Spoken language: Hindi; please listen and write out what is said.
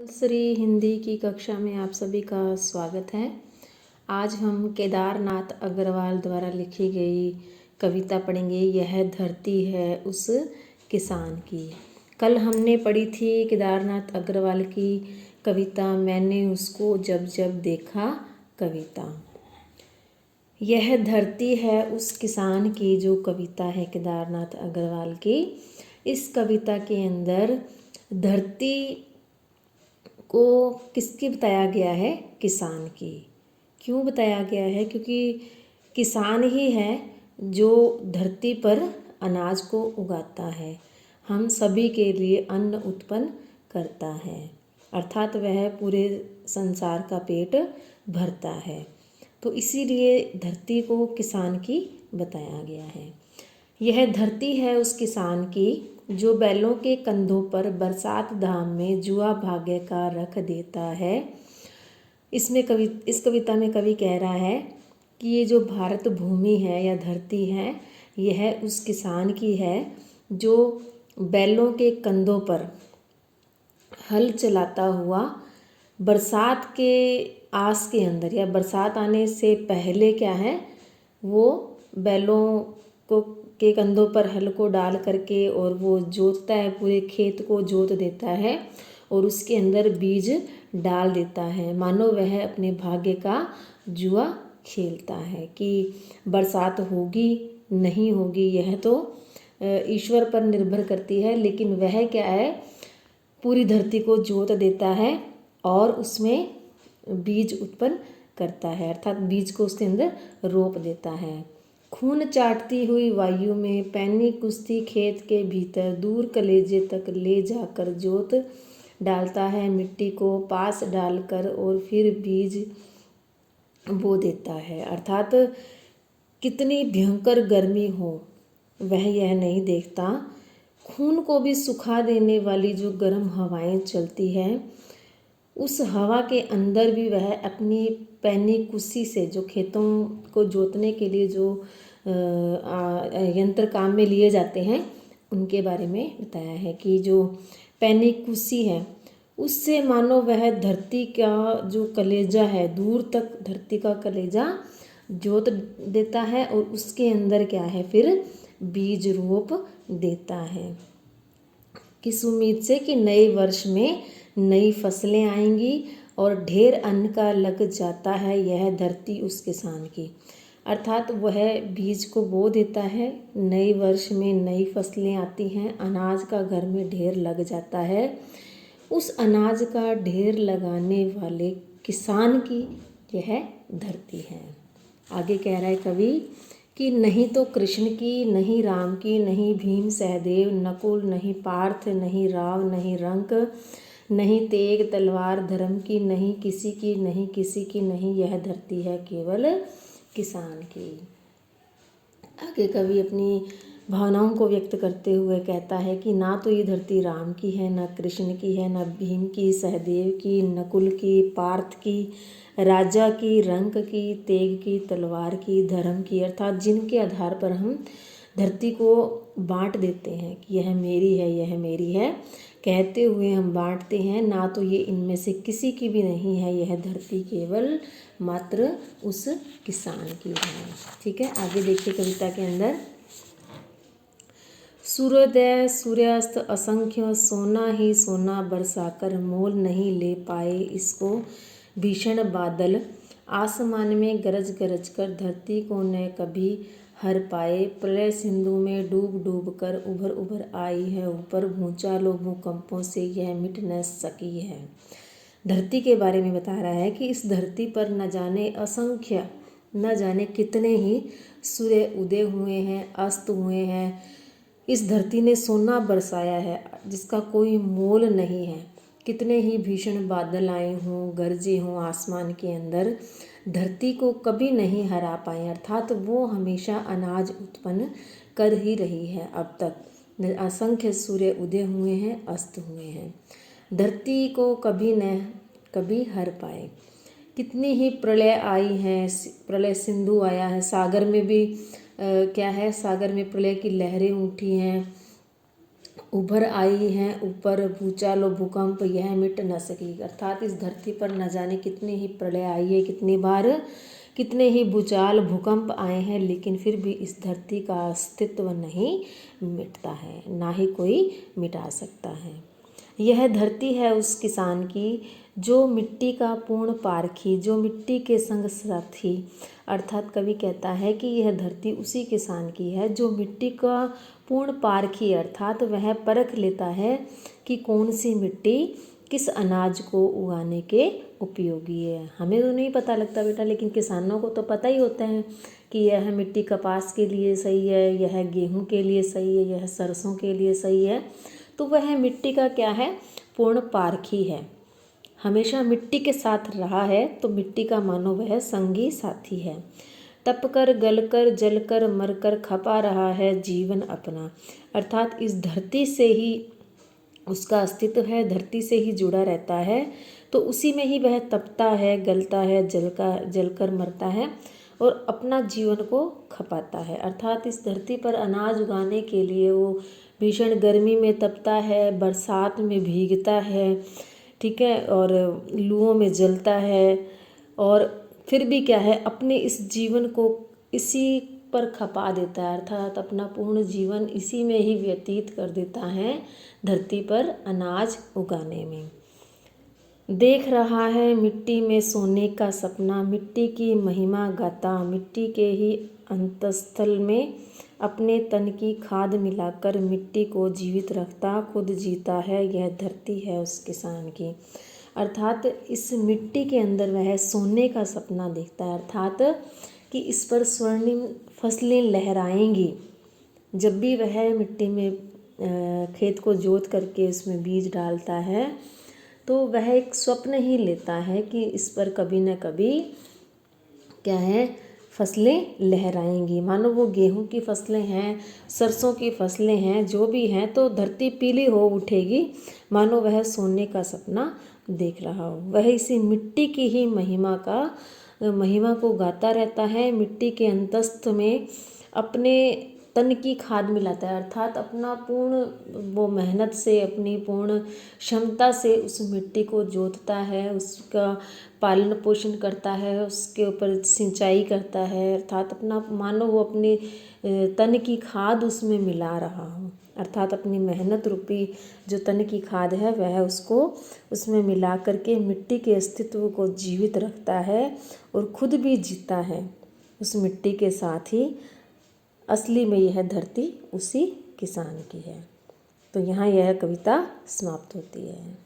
श्री हिंदी की कक्षा में आप सभी का स्वागत है। आज हम केदारनाथ अग्रवाल द्वारा लिखी गई कविता पढ़ेंगे। यह धरती है उस किसान की। कल हमने पढ़ी थी केदारनाथ अग्रवाल की कविता मैंने उसको जब जब देखा कविता। यह धरती है उस किसान की जो कविता है केदारनाथ अग्रवाल की। इस कविता के अंदर धरती को किसकी बताया गया है? किसान की। क्यों बताया गया है? क्योंकि किसान ही है जो धरती पर अनाज को उगाता है, हम सभी के लिए अन्न उत्पन्न करता है, अर्थात वह पूरे संसार का पेट भरता है। तो इसीलिए धरती को किसान की बताया गया है। यह धरती है उस किसान की जो बैलों के कंधों पर बरसात धाम में जुआ भाग्य का रख देता है। इस कविता में कवि कह रहा है कि ये जो भारत भूमि है या धरती है, यह उस किसान की है जो बैलों के कंधों पर हल चलाता हुआ बरसात के आस के अंदर या बरसात आने से पहले क्या है, वो बैलों को के कंधों पर हल को डाल करके और वो जोतता है, पूरे खेत को जोत देता है और उसके अंदर बीज डाल देता है। मानो वह अपने भाग्य का जुआ खेलता है कि बरसात होगी नहीं होगी, यह तो ईश्वर पर निर्भर करती है, लेकिन वह क्या है, पूरी धरती को जोत देता है और उसमें बीज उत्पन्न करता है, अर्थात बीज को उसके अंदर रोप देता है। खून चाटती हुई वायु में पैनी कुश्ती खेत के भीतर दूर कलेजे तक ले जाकर जोत डालता है, मिट्टी को पास डालकर और फिर बीज बो देता है। अर्थात कितनी भयंकर गर्मी हो वह यह नहीं देखता, खून को भी सुखा देने वाली जो गर्म हवाएं चलती है, उस हवा के अंदर भी वह अपनी पैनी कुशी से, जो खेतों को जोतने के लिए जो यंत्र काम में लिए जाते हैं, उनके बारे में बताया है कि जो पैनी कुशी है उससे मानो वह धरती का जो कलेजा है, दूर तक धरती का कलेजा जोत देता है और उसके अंदर क्या है, फिर बीज रोप देता है। किस उम्मीद से कि नए वर्ष में नई फसलें आएंगी और ढेर अन्न का लग जाता है यह धरती उस किसान की। अर्थात वह बीज को बो देता है, नए वर्ष में नई फसलें आती हैं, अनाज का घर में ढेर लग जाता है। उस अनाज का ढेर लगाने वाले किसान की यह धरती है। आगे कह रहा है कवि कि नहीं तो कृष्ण की, नहीं राम की, नहीं भीम सहदेव, नकुल, नहीं पार्थ, नहीं राव, नहीं रंक, नहीं तेग तलवार धर्म की, नहीं किसी की, नहीं किसी की, नहीं, यह धरती है केवल किसान की। आगे कवि अपनी भावनाओं को व्यक्त करते हुए कहता है कि ना तो ये धरती राम की है, ना कृष्ण की है, ना भीम की, सहदेव की, नकुल की, पार्थ की, राजा की, रंक की, तेग की, तलवार की, धर्म की, अर्थात जिनके आधार पर हम धरती को बांट देते हैं कि यह मेरी है, यह मेरी है कहते हुए हम बांटते हैं, ना तो ये इनमें से किसी की भी नहीं है, यह धरती केवल मात्र उस किसान की है। ठीक है, आगे देखिए कविता के अंदर। सूर्योदय सूर्यास्त असंख्य सोना ही सोना बरसाकर मोल नहीं ले पाए इसको भीषण बादल, आसमान में गरज गरज कर धरती को न कभी हर पाए, प्रलय सिंधु में डूब डूब कर उभर उभर आई है ऊपर, भूचालों भूकंपों से यह मिट न सकी है। धरती के बारे में बता रहा है कि इस धरती पर न जाने असंख्य, न जाने कितने ही सूर्य उदय हुए हैं, अस्त हुए हैं। इस धरती ने सोना बरसाया है जिसका कोई मोल नहीं है। कितने ही भीषण बादल आए हों, गरजे हों आसमान के अंदर, धरती को कभी नहीं हरा पाए, अर्थात वो हमेशा अनाज उत्पन्न कर ही रही है। अब तक असंख्य सूर्य उदय हुए हैं, अस्त हुए हैं, धरती को कभी न कभी हर पाए। कितनी ही प्रलय आई हैं, प्रलय सिंधु आया है, सागर में भी क्या है, सागर में प्रलय की लहरें उठी हैं उभर आई हैं ऊपर भूचाल और भूकंप, यह मिट न सकी। अर्थात इस धरती पर न जाने कितनी ही प्रलय आई है, कितनी बार कितने ही भूचाल भूकंप आए हैं, लेकिन फिर भी इस धरती का अस्तित्व नहीं मिटता है, ना ही कोई मिटा सकता है। यह धरती है उस किसान की जो मिट्टी का पूर्ण पारखी, जो मिट्टी के संग साथी। अर्थात कवि कहता है कि यह धरती उसी किसान की है जो मिट्टी का पूर्ण पारखी, अर्थात वह परख लेता है कि कौन सी मिट्टी किस अनाज को उगाने के उपयोगी है। हमें तो नहीं पता लगता बेटा, लेकिन किसानों को तो पता ही होता है कि यह मिट्टी कपास के लिए सही है, यह गेहूं के लिए सही है, यह सरसों के लिए सही है। तो वह मिट्टी का क्या है, पूर्ण पारखी है, हमेशा मिट्टी के साथ रहा है, तो मिट्टी का मानो वह संगी साथी है। तप कर गल कर जल कर मर कर खपा रहा है जीवन अपना। अर्थात इस धरती से ही उसका अस्तित्व है, धरती से ही जुड़ा रहता है, तो उसी में ही वह तपता है, गलता है, जलकर मरता है और अपना जीवन को खपाता है। अर्थात इस धरती पर अनाज उगाने के लिए वो भीषण गर्मी में तपता है, बरसात में भीगता है, ठीक है, और लूओं में जलता है, और फिर भी क्या है, अपने इस जीवन को इसी पर खपा देता है। अर्थात अपना पूर्ण जीवन इसी में ही व्यतीत कर देता है, धरती पर अनाज उगाने में। देख रहा है मिट्टी में सोने का सपना, मिट्टी की महिमा गाता, मिट्टी के ही अंतस्थल में अपने तन की खाद मिलाकर मिट्टी को जीवित रखता, खुद जीता है, यह धरती है उस किसान की। अर्थात इस मिट्टी के अंदर वह सोने का सपना देखता है, अर्थात कि इस पर स्वर्णिम फसलें लहराएंगी। जब भी वह मिट्टी में खेत को जोत करके उसमें बीज डालता है, तो वह एक स्वप्न ही लेता है कि इस पर कभी न कभी क्या है, फसलें लहराएंगी। मानो वो गेहूं की फसलें हैं, सरसों की फसलें हैं, जो भी हैं, तो धरती पीली हो उठेगी, मानो वह सोने का सपना देख रहा हो। वह इसी मिट्टी की ही महिमा को गाता रहता है, मिट्टी के अंतस्थ में अपने तन की खाद मिलाता है, अर्थात अपना पूर्ण वो मेहनत से, अपनी पूर्ण क्षमता से उस मिट्टी को जोतता है, उसका पालन पोषण करता है, उसके ऊपर सिंचाई करता है, अर्थात अपना मानो वो अपनी तन की खाद उसमें मिला रहा हो। अर्थात अपनी मेहनत रूपी जो तन की खाद है वह उसको उसमें मिला करके मिट्टी के अस्तित्व को जीवित रखता है और खुद भी जीता है उस मिट्टी के साथ ही। असली में यह धरती उसी किसान की है। तो यहाँ यह कविता समाप्त होती है।